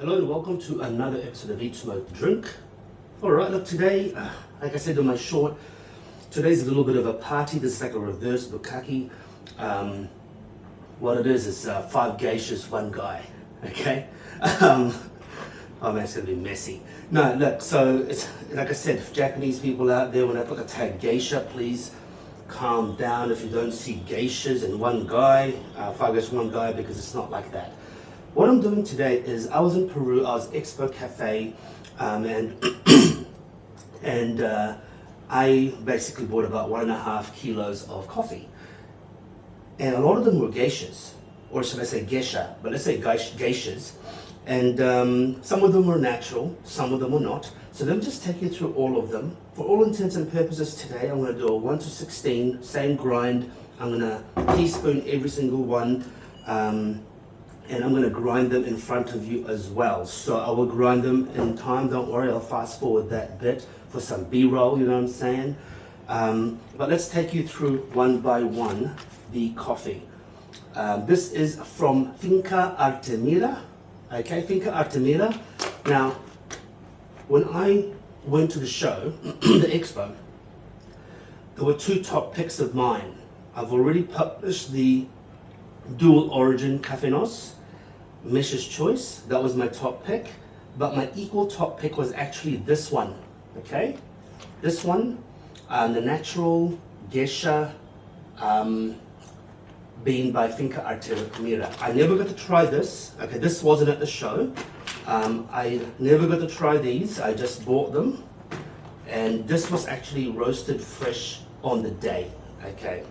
Hello and welcome to another episode of Eat, Smoke, Drink. Alright, look, today, like I said in my short, today's a little bit of a party. This is like a reverse bukkake. What it is 5 geishas, 1 guy, okay? Oh man, it's gonna be messy. No, look, so it's like I said, if Japanese people out there, when I put the tag geisha, please calm down if you don't see geishas and 1 guy, 5 geishas, 1 guy, because it's not like that. What I'm doing today is I was in Peru, I was Expo Cafe, and I basically bought about 1.5 kilos of coffee. And a lot of them were geishas, or should I say geisha, but let's say geishas. And some of them were natural, some of them were not. So let me just take you through all of them. For all intents and purposes today, I'm going to do a 1 to 16, same grind. I'm going to teaspoon every single one. And I'm going to grind them in front of you as well. So I will grind them in time, don't worry, I'll fast forward that bit for some B-roll, you know what I'm saying? But let's take you through one by one the coffee. This is from Finca Artemira, okay, Finca Artemira. Now, when I went to the show, the expo, there were 2 top picks of mine. I've already published the dual origin Cafenos, Mesh's Choice. That was my top pick, but my equal top pick was actually this one, okay? This one, the natural geisha bean by Finca Artemira. I never got to try this, okay? This wasn't at the show. I never got to try these, I just bought them. And this was actually roasted fresh on the day, okay?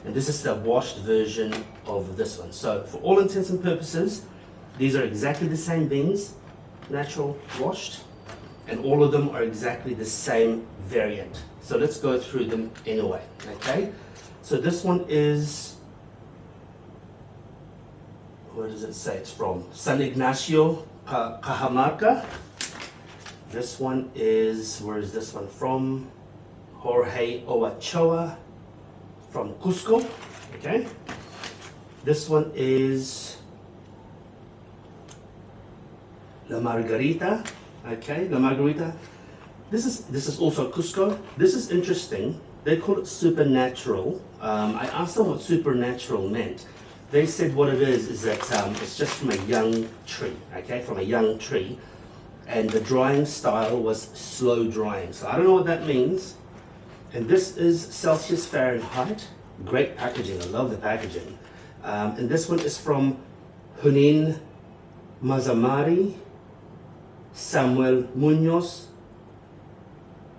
And this is the washed version of this one. So for all intents and purposes, these are exactly the same beans, natural washed, and all of them are exactly the same variant. So let's go through them anyway, okay? So this one is, where does it say it's from? San Ignacio, Cajamarca. This one is, where is this one from? Jorge Ochoa, from Cusco, okay? This one is La Margarita, okay, La Margarita. This is also Cusco. This is interesting. They call it supernatural. I asked them what supernatural meant. They said what it is that it's just from a young tree, okay, from a young tree. And the drying style was slow drying. So I don't know what that means. And this is Celsius Fahrenheit. Great packaging, I love the packaging. And this one is from Junin, Mazamari, Samuel Munoz.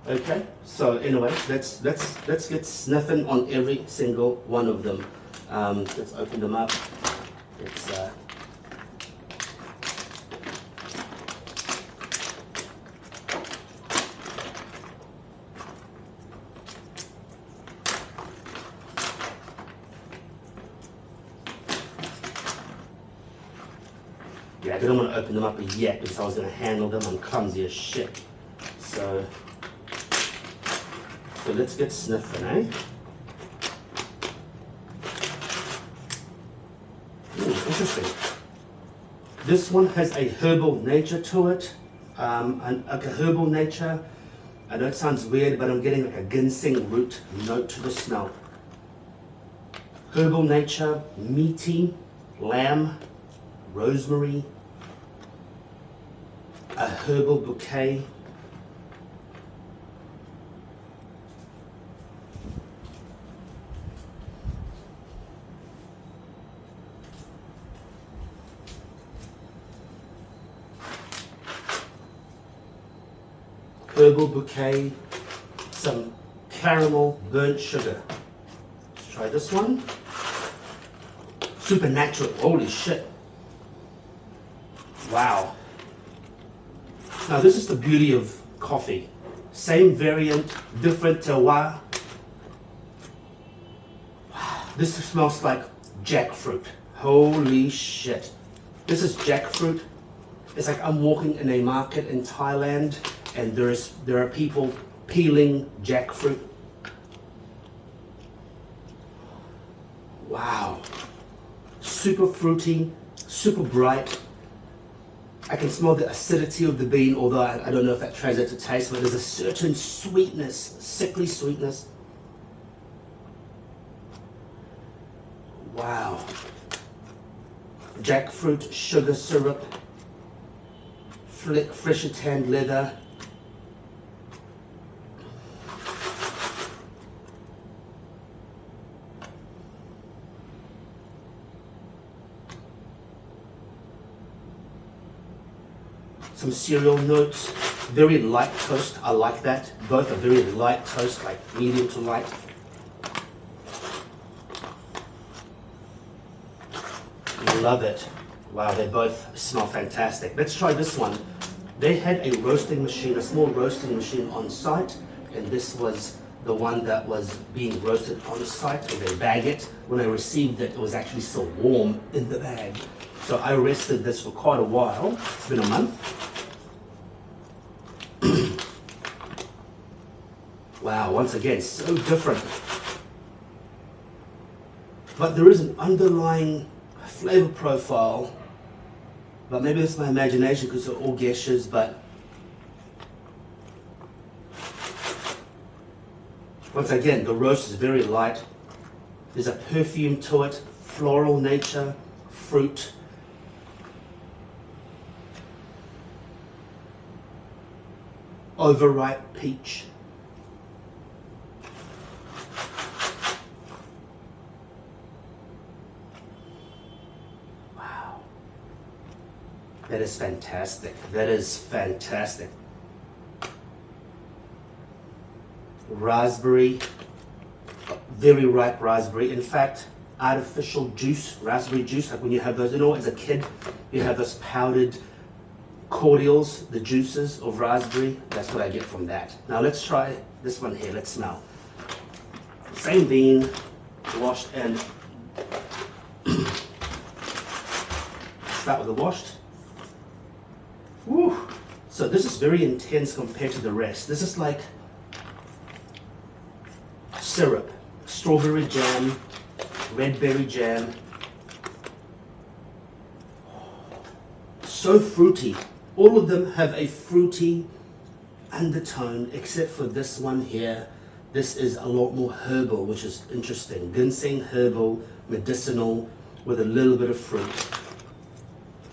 Okay, so anyway, let's get sniffing on every single one of them. Let's open them up. Yeah, I didn't want to open them up yet because I was going to handle them. I'm clumsy as shit. So let's get sniffing, eh? Interesting. This one has a herbal nature to it. Like a herbal nature. I know it sounds weird, but I'm getting like a ginseng root note to the smell. Herbal nature, meaty, lamb, rosemary, a herbal bouquet. Herbal bouquet, some caramel burnt sugar. Let's try this one. Supernatural, holy shit. Wow. Now this is the beauty of coffee. Same variant, different terroir. This smells like jackfruit. Holy shit. This is jackfruit. It's like I'm walking in a market in Thailand and there are people peeling jackfruit. Wow. Super fruity, super bright. I can smell the acidity of the bean, although I don't know if that translates to taste, but there's a certain sweetness, sickly sweetness. Wow. Jackfruit, sugar syrup, fresher tanned leather. Some cereal notes, very light toast, I like that. Both are very light toast, like medium to light. Love it. Wow, they both smell fantastic. Let's try this one. They had a roasting machine, a small roasting machine on site, and this was the one that was being roasted on site, and they bag it. When I received it, it was actually still warm in the bag. So I rested this for quite a while. It's been a month. Wow, once again, so different. But there is an underlying flavor profile, but maybe it's my imagination because they're all geishas, but once again, the roast is very light. There's a perfume to it, floral nature, fruit. Overripe peach. Wow. That is fantastic. That is fantastic. Raspberry, very ripe raspberry. In fact, artificial juice, raspberry juice, like when you have those, you know, as a kid, you have those powdered cordials, the juices of raspberry. That's what I get from that. Now let's try this one here. Let's smell. Same bean, washed and start with the washed. Woo. So this is very intense compared to the rest. This is like syrup, strawberry jam, red berry jam. So fruity. All of them have a fruity undertone, except for this one here. This is a lot more herbal, which is interesting. Ginseng herbal, medicinal, with a little bit of fruit.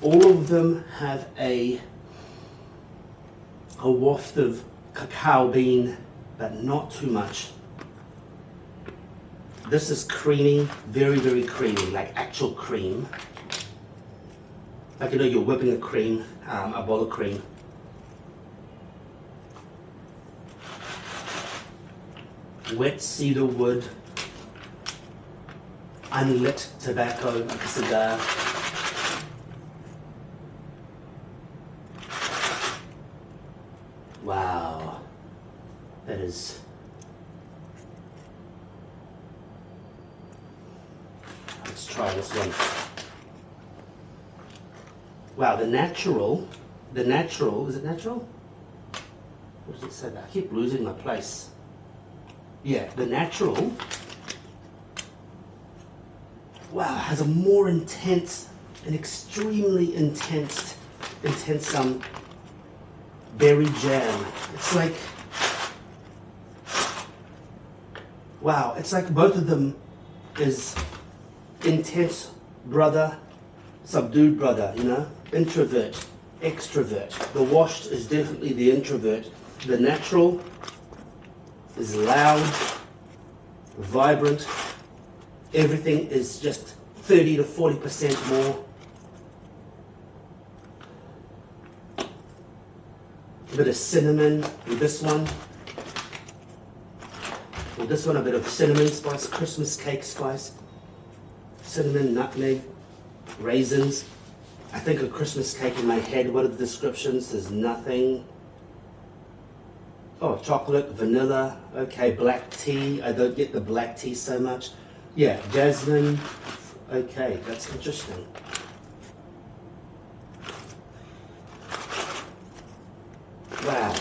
All of them have a waft of cacao bean, but not too much. This is creamy, very, very creamy, like actual cream. Like, you know, you're whipping a cream, a bowl of cream. Wet cedar wood, unlit tobacco, like a cigar. Wow, that is. Let's try this one. Wow, the natural, is it natural? What does it say there? I keep losing my place. Yeah, the natural, wow, has a more intense, an extremely intense berry jam. It's like, wow, it's like both of them is intense brother, subdued brother, you know, introvert, extrovert. The washed is definitely the introvert. The natural is loud, vibrant. Everything is just 30 to 40% more. A bit of cinnamon with this one. With this one, a bit of cinnamon spice, Christmas cake spice. Cinnamon, nutmeg, raisins. I think a Christmas cake in my head. What are the descriptions? There's nothing. Oh, chocolate, vanilla, okay, black tea. I don't get the black tea so much. Yeah, jasmine. Okay, that's interesting. Wow,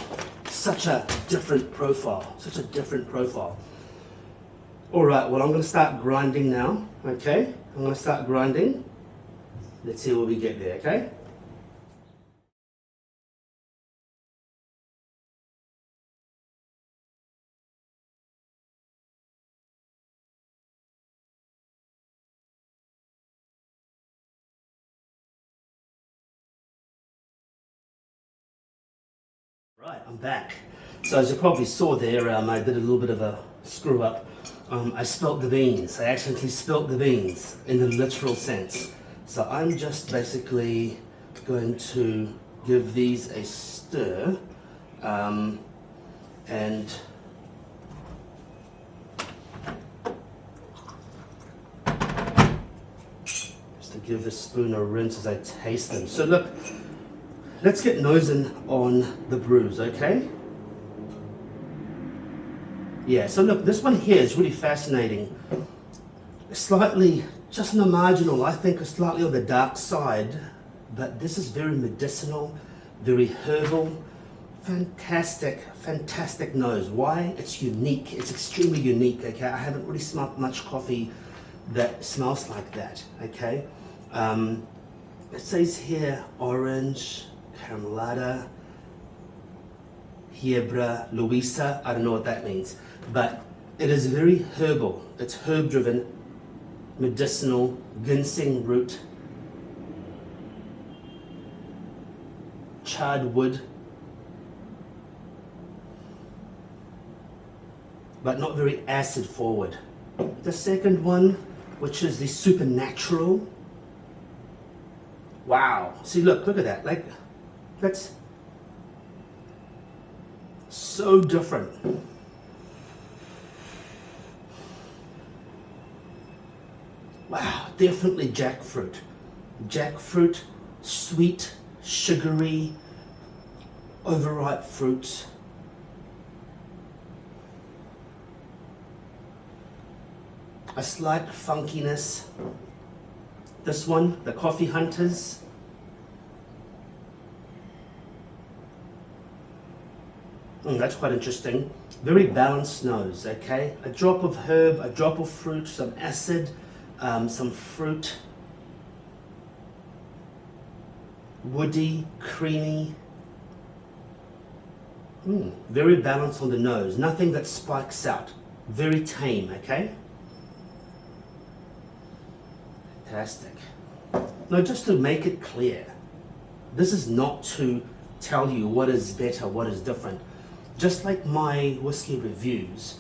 such a different profile, such a different profile. All right, well, I'm going to start grinding now, okay? I'm going to start grinding. Let's see where we get there, okay? Right, I'm back. So as you probably saw there, I did a little bit of a screw up. I spilt the beans. I accidentally spilt the beans in the literal sense. So I'm just basically going to give these a stir, and just to give the spoon a rinse as I taste them. So look, let's get nosing on the brews, okay? Yeah, so look, this one here is really fascinating. Slightly, just on the marginal, I think slightly on the dark side, but this is very medicinal, very herbal, fantastic, fantastic nose. Why? It's unique, it's extremely unique, okay? I haven't really smelled much coffee that smells like that, okay? It says here orange, caramelada, Hiebra, Luisa, I don't know what that means, but it is very herbal. It's herb driven, medicinal, ginseng root, charred wood, but not very acid forward. The second one, which is the supernatural. Wow, see look at that, like that's so different. Wow, definitely jackfruit. Jackfruit, sweet, sugary, overripe fruits. A slight funkiness. This one, the Coffee Hunters. That's quite interesting. Very balanced nose, okay? A drop of herb, a drop of fruit, some acid, some fruit. Woody, creamy. Very balanced on the nose. Nothing that spikes out. Very tame, okay? Fantastic. Now, just to make it clear, this is not to tell you what is better, what is different. Just like my whiskey reviews,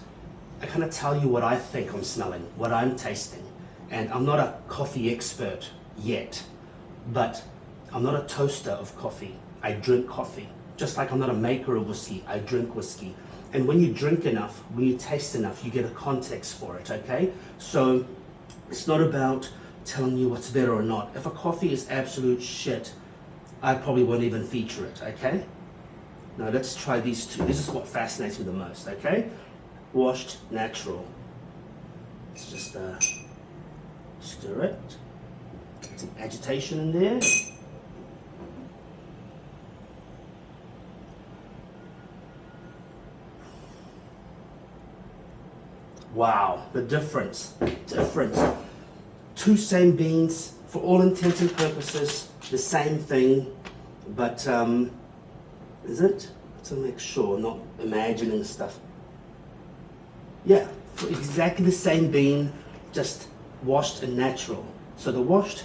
I kind of tell you what I think I'm smelling, what I'm tasting. And I'm not a coffee expert yet, but I'm not a toaster of coffee. I drink coffee. Just like I'm not a maker of whiskey, I drink whiskey. And when you drink enough, when you taste enough, you get a context for it, okay? So it's not about telling you what's better or not. If a coffee is absolute shit, I probably won't even feature it, okay? Now let's try these two. This is what fascinates me the most, okay? Washed natural. Let's just stir it. Get some agitation in there. Wow, the difference. Two same beans, for all intents and purposes, the same thing, but is it? To make sure, not imagining stuff. Yeah, for exactly the same bean, just washed and natural. So the wash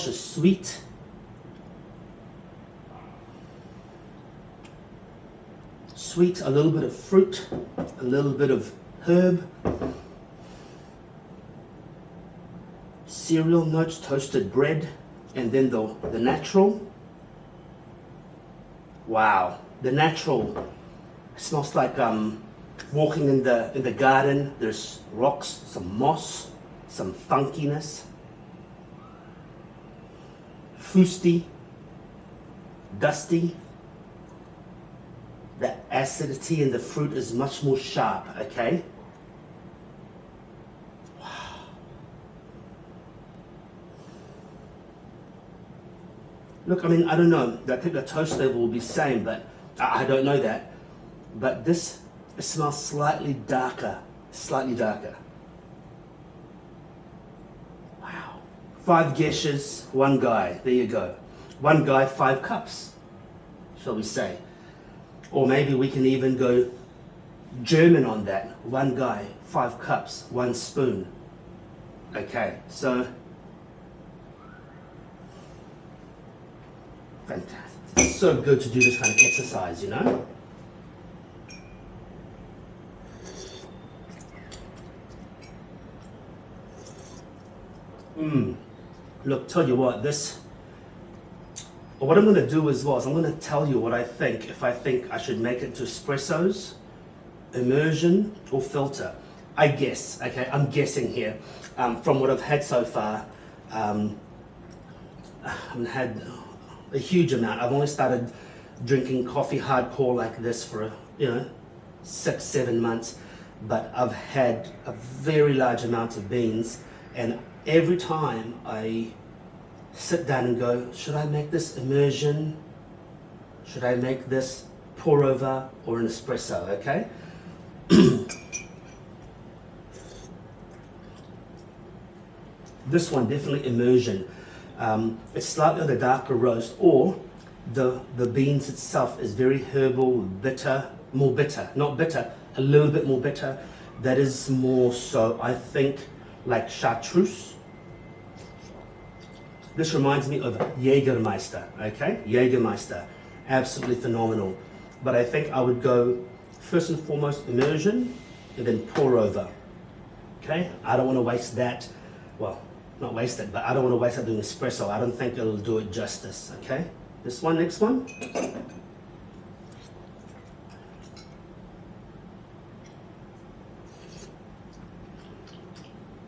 is sweet. Sweet, a little bit of fruit, a little bit of herb. Cereal notes, toasted bread, and then the natural. Wow, the natural smells like walking in the garden. There's rocks, some moss, some funkiness, fusty, dusty. The acidity in the fruit is much more sharp, okay? Look, I mean, I don't know. I think the toast level will be the same, but I don't know that. But this smells slightly darker, Wow. 5 geishas, 1 guy. There you go. 1 guy, 5 cups, shall we say. Or maybe we can even go German on that. 1 guy, 5 cups, 1 spoon. Okay, so Fantastic. It's so good to do this kind of exercise, you know? Look, tell you what, what I'm going to do as well is I'm going to tell you what I think, if I think I should make it to espressos, immersion, or filter. I guess, okay, I'm guessing here. From what I've had so far, I haven't had a huge amount. I've only started drinking coffee hardcore like this for, 6-7 months, but I've had a very large amount of beans, and every time I sit down and go, should I make this immersion? Should I make this pour over or an espresso, okay? This one, definitely immersion. It's slightly on the darker roast, or the beans itself is very herbal, bitter, more bitter, not bitter, a little bit more bitter. That is more so, I think, like chartreuse. This reminds me of Jägermeister, okay? Jägermeister, absolutely phenomenal. But I think I would go first and foremost immersion and then pour over, okay? I don't want to waste that, well, not waste it, but I don't want to waste it doing espresso. I don't think it'll do it justice, okay? This one, next one.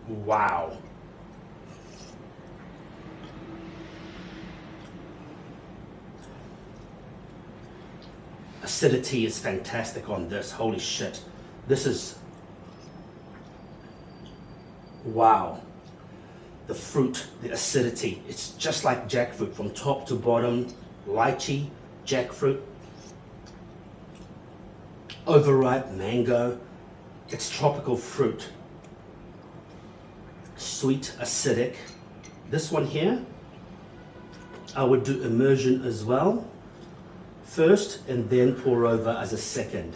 Wow. Acidity is fantastic on this. Holy shit. This is, wow. The fruit, the acidity, it's just like jackfruit from top to bottom. Lychee, jackfruit, overripe mango. It's tropical fruit. Sweet, acidic. This one here, I would do immersion as well. First and then pour over as a second.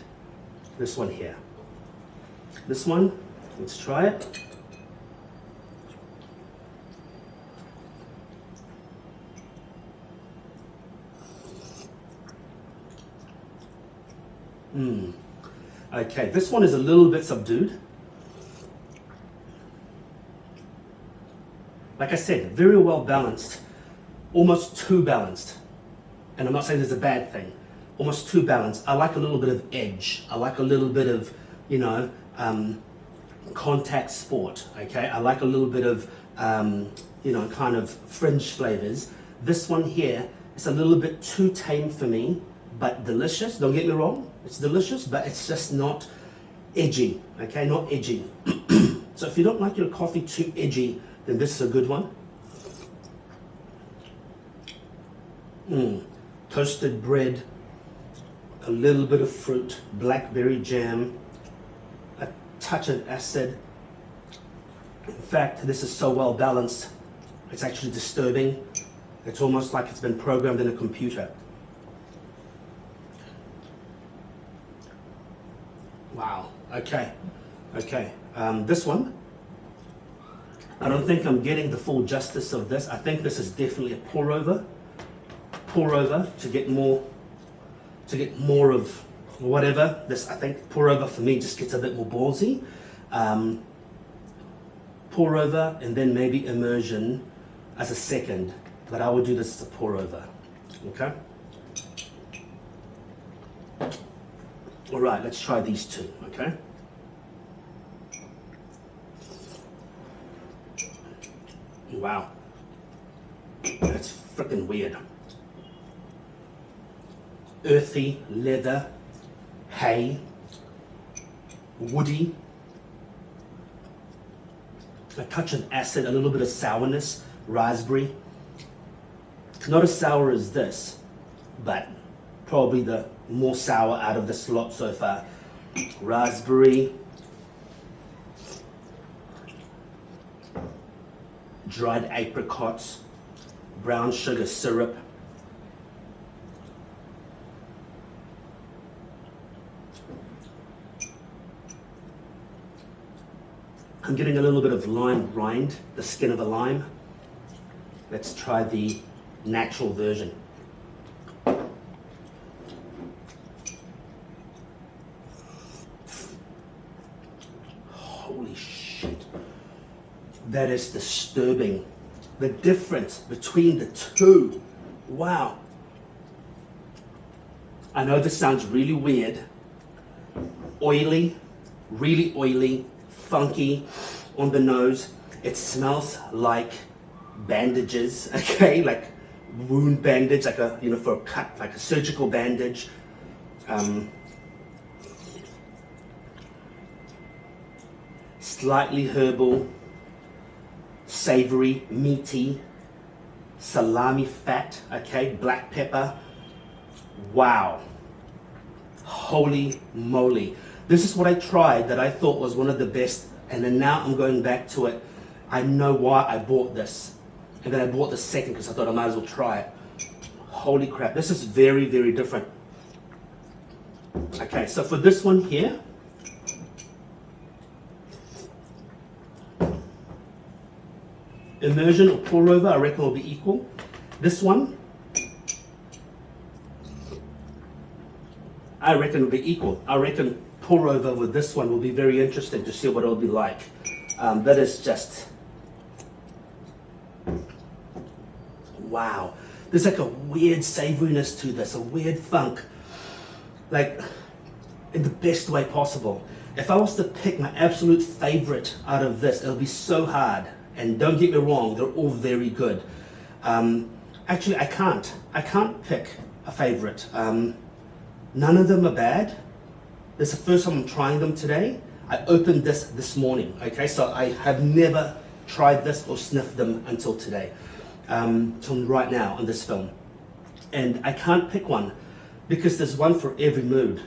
This one here. This one, let's try it. Okay, this one is a little bit subdued. Like I said, very well balanced, almost too balanced. And I'm not saying there's a bad thing, almost too balanced. I like a little bit of edge. I like a little bit of, contact sport, okay? I like a little bit of, kind of fringe flavors. This one here is a little bit too tame for me, but delicious. Don't get me wrong, it's delicious, but it's just not edgy, okay? Not edgy. So if you don't like your coffee too edgy, then this is a good one. Toasted bread, a little bit of fruit, blackberry jam, a touch of acid. In fact, this is so well balanced, it's actually disturbing. It's almost like it's been programmed in a computer. Wow, okay. This one, I don't think I'm getting the full justice of this. I think this is definitely a pour over to get more of whatever. This, I think pour over for me just gets a bit more ballsy. Pour over and then maybe immersion as a second, but I would do this as a pour over, okay? All right, let's try these two, okay? Wow, that's freaking weird. Earthy, leather, hay, woody, a touch of acid, a little bit of sourness, raspberry. Not as sour as this, but probably the more sour out of this lot so far. Raspberry, dried apricots, brown sugar syrup, I'm getting a little bit of lime rind, the skin of a lime. Let's try the natural version. that is disturbing. The difference between the two. Wow. I know this sounds really weird. Oily, really oily, funky on the nose. It smells like bandages, okay, like wound bandage, like a, you know, for a cut, like a surgical bandage. Slightly herbal, savory, meaty, salami fat, okay, black pepper. Wow, holy moly. This is what I tried that I thought was one of the best, and then now I'm going back to it. I know why I bought this. And then I bought the second because I thought I might as well try it. Holy crap, this is very, very different. Okay, so for this one here, immersion or pour over, I reckon will be equal. This one, I reckon will be equal. I reckon pour over with this one will be very interesting to see what it'll be like. That is just, wow. There's like a weird savoriness to this, a weird funk. Like, in the best way possible. If I was to pick my absolute favorite out of this, it'll be so hard. And don't get me wrong, they're all very good. Actually, I can't pick a favorite. None of them are bad. This is the first time I'm trying them today. I opened this morning, okay? So I have never tried this or sniffed them until today, till right now on this film. And I can't pick one because there's one for every mood,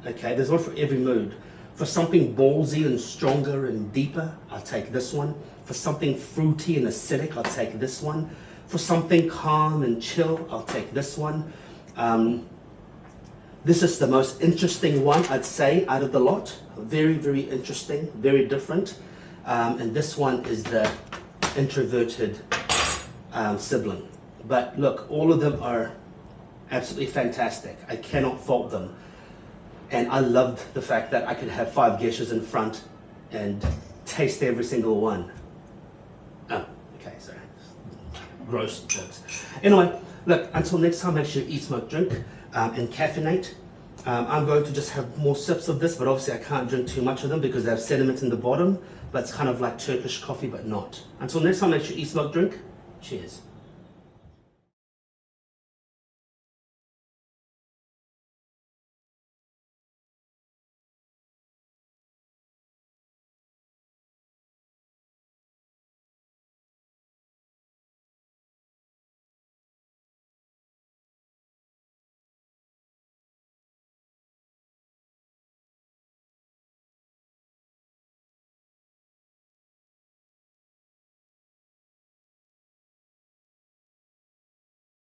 okay? There's one for every mood. For something ballsy and stronger and deeper, I'll take this one. For something fruity and acidic, I'll take this one. For something calm and chill, I'll take this one. This is the most interesting one, I'd say, out of the lot. Very, very interesting, very different. And this one is the introverted sibling. But look, all of them are absolutely fantastic. I cannot fault them. And I loved the fact that I could have 5 geishas in front and taste every single one. Oh, okay, sorry. Gross jokes. Anyway, look, until next time, make sure you eat, smoke, drink, and caffeinate. I'm going to just have more sips of this, but obviously I can't drink too much of them because they have sediment in the bottom, but it's kind of like Turkish coffee, but not. Until next time, make sure you eat, smoke, drink. Cheers.